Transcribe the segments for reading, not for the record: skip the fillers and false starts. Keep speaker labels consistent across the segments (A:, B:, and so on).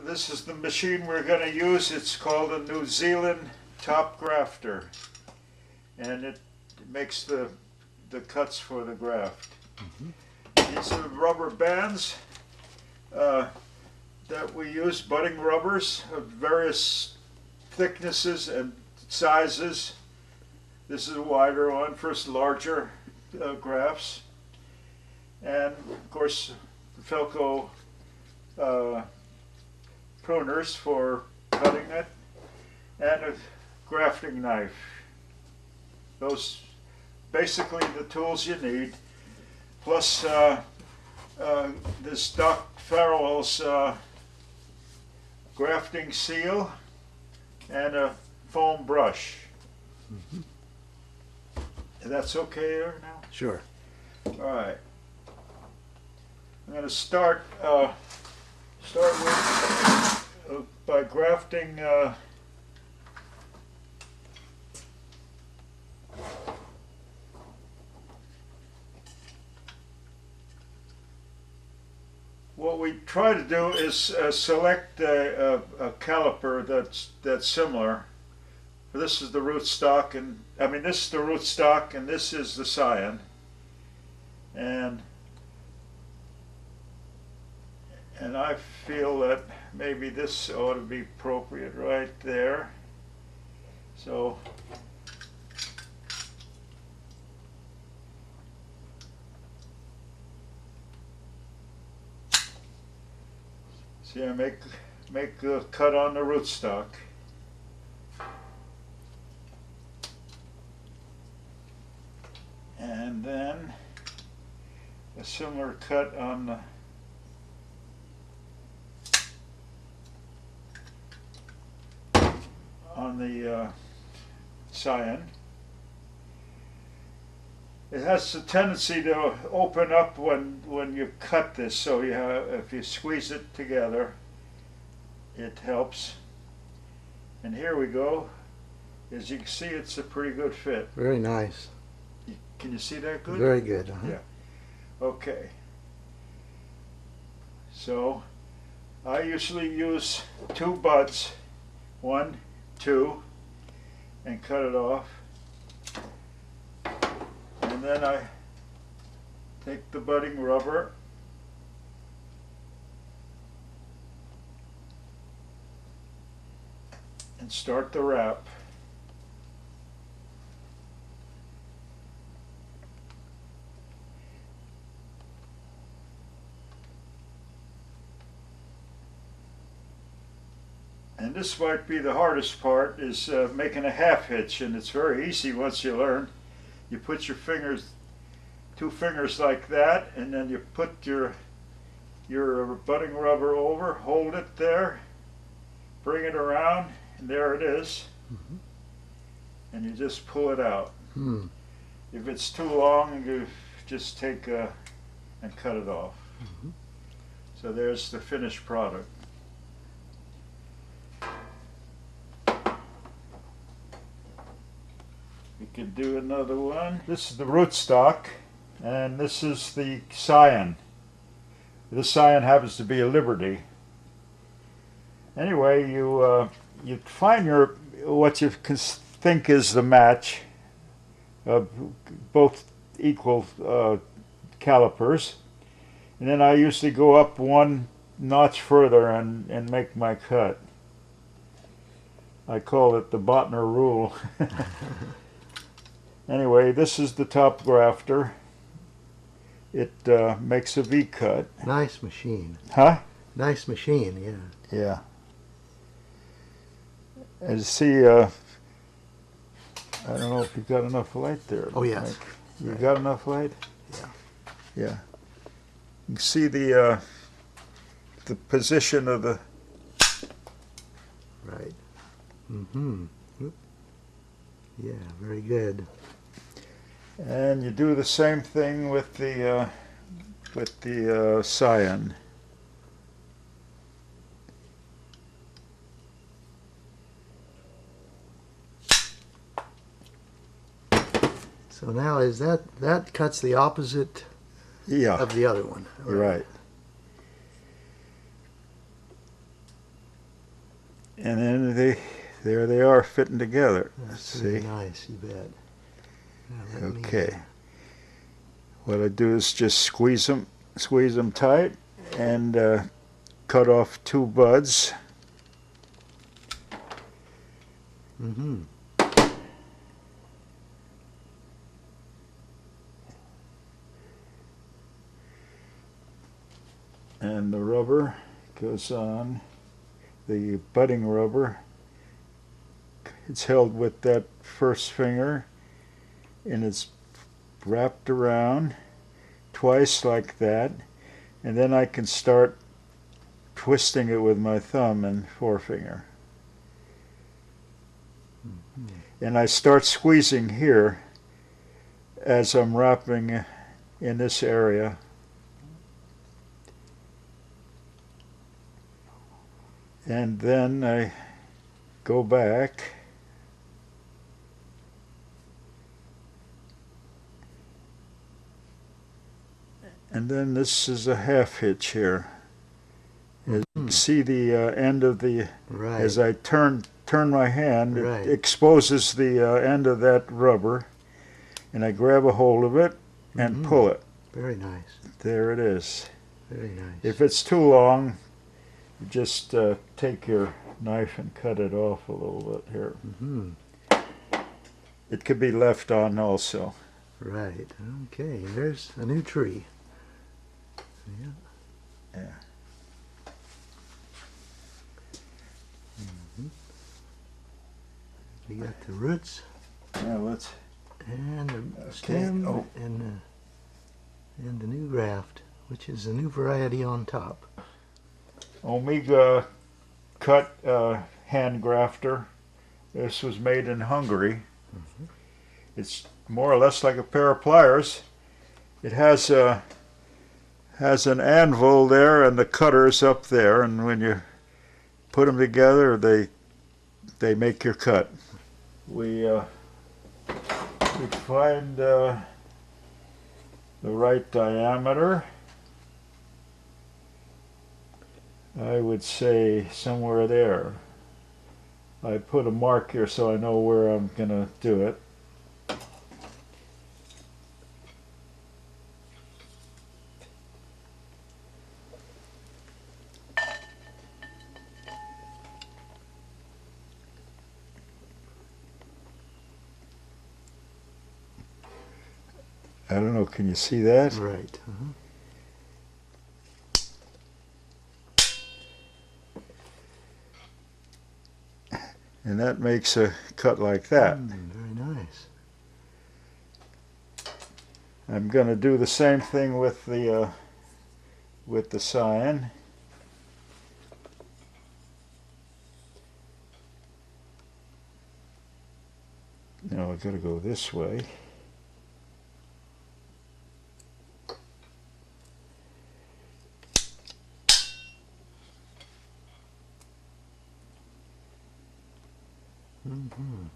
A: this is the machine we're going to use. It's called a New Zealand top grafter, and it makes the cuts for the graft. These are rubber bands that we use, budding rubbers of various thicknesses and sizes. This is a wider one for larger grafts, and of course the Felco pruners for cutting it, and a grafting knife. Those basically the tools you need, plus this Doc Farrell's grafting seal and a foam brush. That's okay here now?
B: Sure.
A: All right. I'm going to start with by grafting what we try to do is select a caliper that's similar. This is the rootstock, and I mean this is the rootstock, and this is the scion, and I feel that maybe this ought to be appropriate right there. So see, I make a cut on the rootstock. And then a similar cut on the scion. It has a tendency to open up when you cut this, so if you squeeze it together, it helps. And here we go. As you can see, it's a pretty good fit.
B: Very nice.
A: Can you see that good?
B: Very good.
A: Yeah. Okay. So I usually use 2 buds, 1, 2, and cut it off. And then I take the budding rubber and start the wrap. And this might be the hardest part, is making a half hitch, and it's very easy once you learn. You put your fingers, 2 fingers like that, and then you put your budding rubber over, hold it there, bring it around, and there it is. And you just pull it out. If it's too long, you just take and cut it off. So there's the finished product. We could do another one. This is the rootstock, and this is the scion. This scion happens to be a Liberty. Anyway, you find what you think is the match of both equal calipers, and then I usually go up 1 notch further and make my cut. I call it the Botner rule. Anyway, this is the top grafter. It makes a V cut.
B: Nice machine.
A: Huh?
B: Nice machine, yeah.
A: Yeah. And see, I don't know if you've got enough light there.
B: Oh, yes.
A: You got enough light?
B: Yeah.
A: Yeah. You can see the position of the...
B: Right. Yeah, very good.
A: And you do the same thing with the scion.
B: So now is that cuts the opposite
A: of
B: the other one?
A: Right. And then there they are fitting together.
B: That's
A: See?
B: very nice, you bet. Now let me,
A: Okay. What I do is just squeeze them tight, and cut off 2 buds.
B: mm-hmm.
A: And the rubber goes on, the budding rubber. It's held with that first finger, and it's wrapped around twice like that, and then I can start twisting it with my thumb and forefinger.
B: Mm-hmm.
A: And I start squeezing here as I'm wrapping in this area. And then I go back and then this is a half hitch here. As you can see the end of the,
B: Right.
A: as I turn my hand,
B: Right.
A: it exposes the end of that rubber, and I grab a hold of it and
B: Mm-hmm.
A: pull it.
B: Very nice.
A: There it is.
B: Very nice.
A: If it's too long, you just take your knife and cut it off a little bit here.
B: Mm-hmm.
A: It could be left on also.
B: Right. Okay. There's a new tree. Yeah.
A: Yeah.
B: Mm-hmm. We got the roots
A: Now let's.
B: and the
A: Okay.
B: stem
A: Oh.
B: and the new graft, which is a new variety on top.
A: Omega cut hand grafter. This was made in Hungary.
B: Mm-hmm.
A: It's more or less like a pair of pliers. It has an anvil there and the cutters up there, and when you put them together, they make your cut. We find the right diameter. I would say somewhere there. I put a mark here so I know where I'm going to do it. I don't know, can you see that?
B: Right. Uh-huh.
A: And that makes a cut like that.
B: Very nice.
A: I'm going to do the same thing with the sign. Now I've got to go this way.
B: Mm-hmm.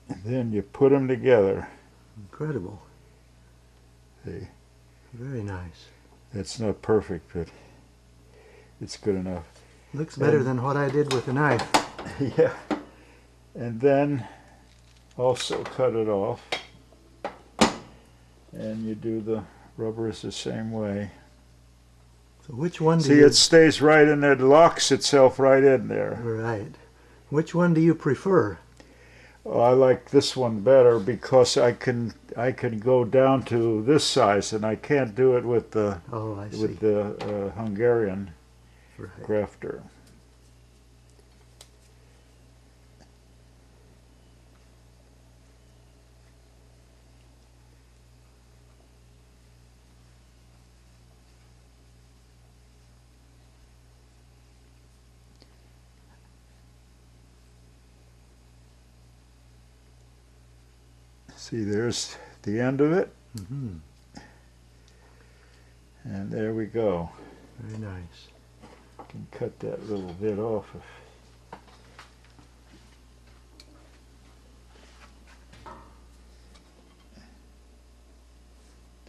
A: And then you put them together.
B: Incredible.
A: See,
B: Very nice.
A: that's not perfect, but it's good enough.
B: Looks better than what I did with the knife.
A: Yeah. And then also cut it off. And you do the rubbers the same way.
B: So which one do
A: See,
B: you...
A: it stays right in there, it locks itself right in there.
B: Right. Which one do you prefer?
A: Oh, I like this one better because I can go down to this size, and I can't do it with the
B: Oh, I see.
A: with the Hungarian
B: Right.
A: grafter. See, there's the end of it,
B: Mm-hmm.
A: and there we go.
B: Very nice.
A: Can cut that little bit off.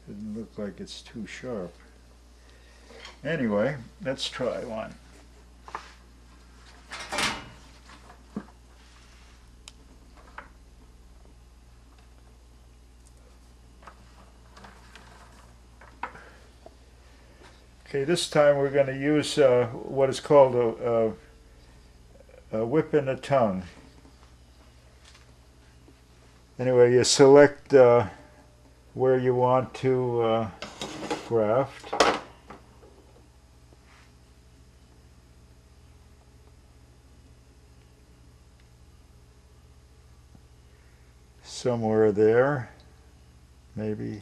A: Doesn't look like it's too sharp. Anyway, let's try one. Okay, this time we're going to use what is called a whip in the tongue. Anyway, you select where you want to graft. Somewhere there, maybe,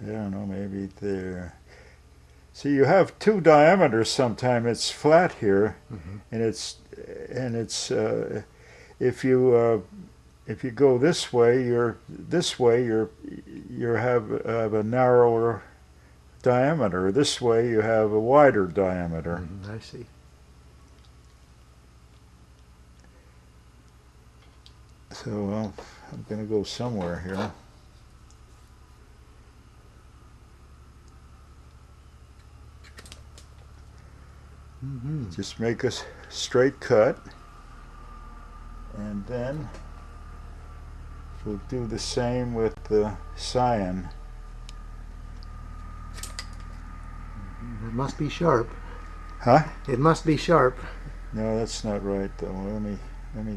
A: I don't know, maybe there. See, you have two diameters sometimes. It's flat here, and it's if you go this way, you have a narrower diameter. This way, you have a wider diameter.
B: I see.
A: So I'm going to go somewhere here. Just make a straight cut, and then we'll do the same with the cyan.
B: It must be sharp.
A: Huh?
B: It must be sharp.
A: No, that's not right though. Let me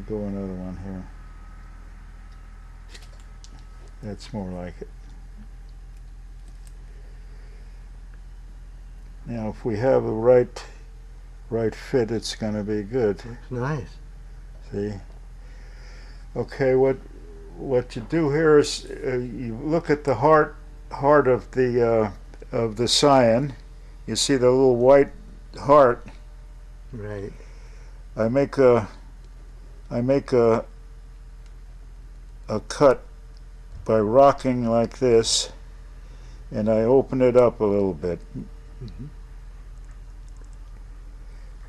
A: go another one here. That's more like it. Now, if we have the right fit, it's going to be good.
B: Looks nice.
A: See? Okay, what you do here is you look at the heart of the cyan. You see the little white heart.
B: Right.
A: I make a cut by rocking like this, and I open it up a little bit.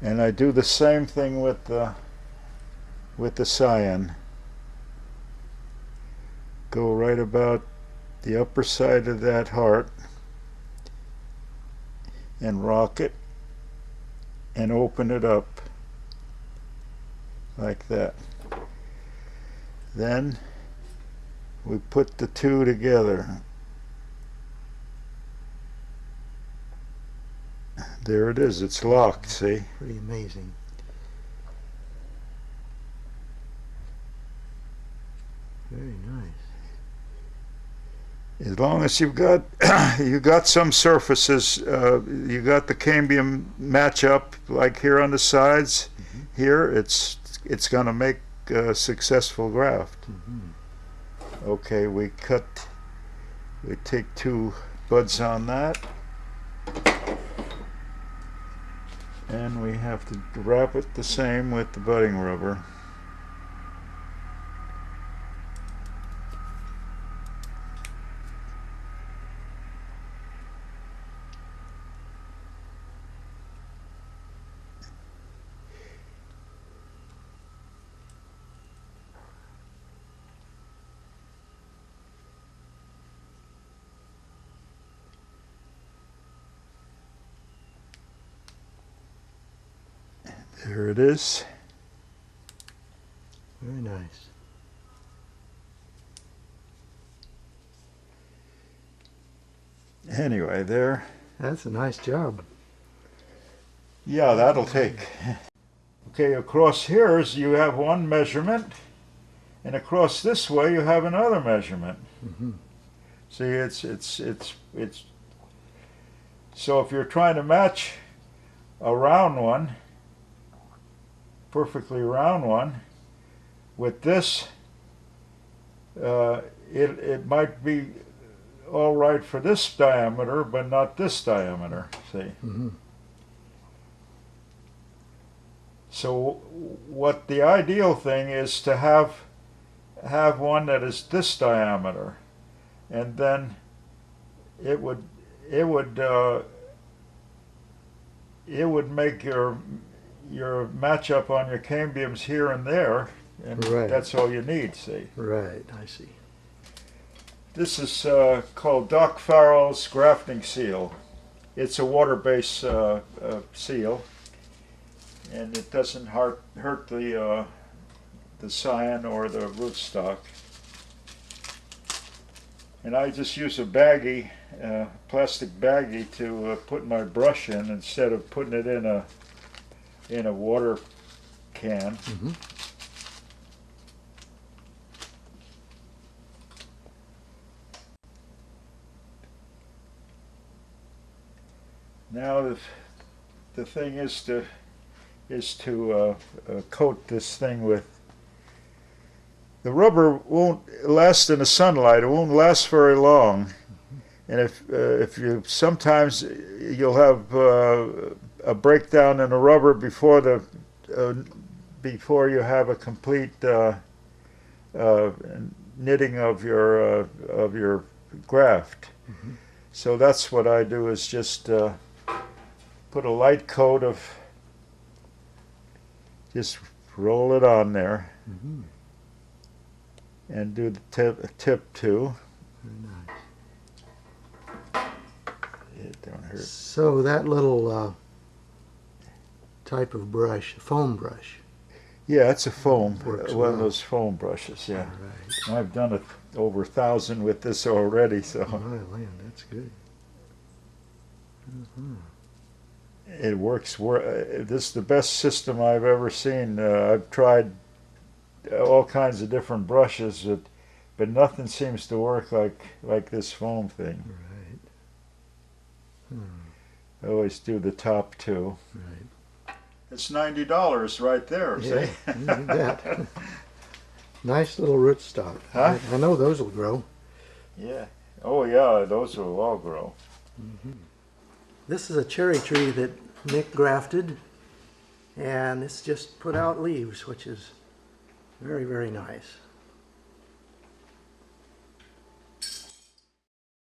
A: And I do the same thing with the cyan. Go right about the upper side of that heart and rock it and open it up like that. Then we put the two together. There it is, it's locked, see?
B: Pretty amazing. Very nice.
A: As long as you've got you got some surfaces, you got the cambium match up like here on the sides. Here it's going to make a successful graft. Okay, we take two buds on that, and we have to wrap it the same with the budding rubber. There it is.
B: Very nice.
A: Anyway, there.
B: That's a nice job.
A: Yeah, that'll take. Okay, across here you have one measurement, and across this way you have another measurement. See, it's so if you're trying to match a round one, perfectly round one, with this, it might be all right for this diameter, but not this diameter. See. So what the ideal thing is to have one that is this diameter, and then it would make your matchup on your cambiums here and there, and that's all you need. See.
B: Right, I see.
A: This is called Doc Farrell's grafting seal. It's a water-based seal, and it doesn't hurt the scion or the rootstock. And I just use a baggie, plastic baggie, to put my brush in instead of putting it in a water can.
B: Mm-hmm.
A: Now the thing is to coat this thing with. The rubber won't last in the sunlight. It won't last very long, and if you sometimes you'll have a breakdown in the rubber before before you have a complete knitting of your graft.
B: Mm-hmm.
A: So that's what I do, is just put a light coat of, just roll it on there.
B: Mm-hmm.
A: And do the tip too.
B: Very nice.
A: It don't hurt.
B: So that little type of brush, foam brush.
A: Yeah, it's a foam,
B: Works
A: one of
B: well.
A: those foam brushes. Yeah,
B: All right.
A: I've done over 1,000 with this already. So
B: Oh, man, that's good. Mm-hmm.
A: it works. This is the best system I've ever seen. I've tried all kinds of different brushes, but nothing seems to work like this foam thing.
B: Right.
A: I always do the top too.
B: Right.
A: It's $90 right there.
B: Yeah,
A: See?
B: you bet. Nice little rootstock.
A: Huh?
B: I know those will grow.
A: Yeah. Oh yeah, those will all grow.
B: Mm-hmm. This is a cherry tree that Nick grafted, and it's just put out leaves, which is very, very nice.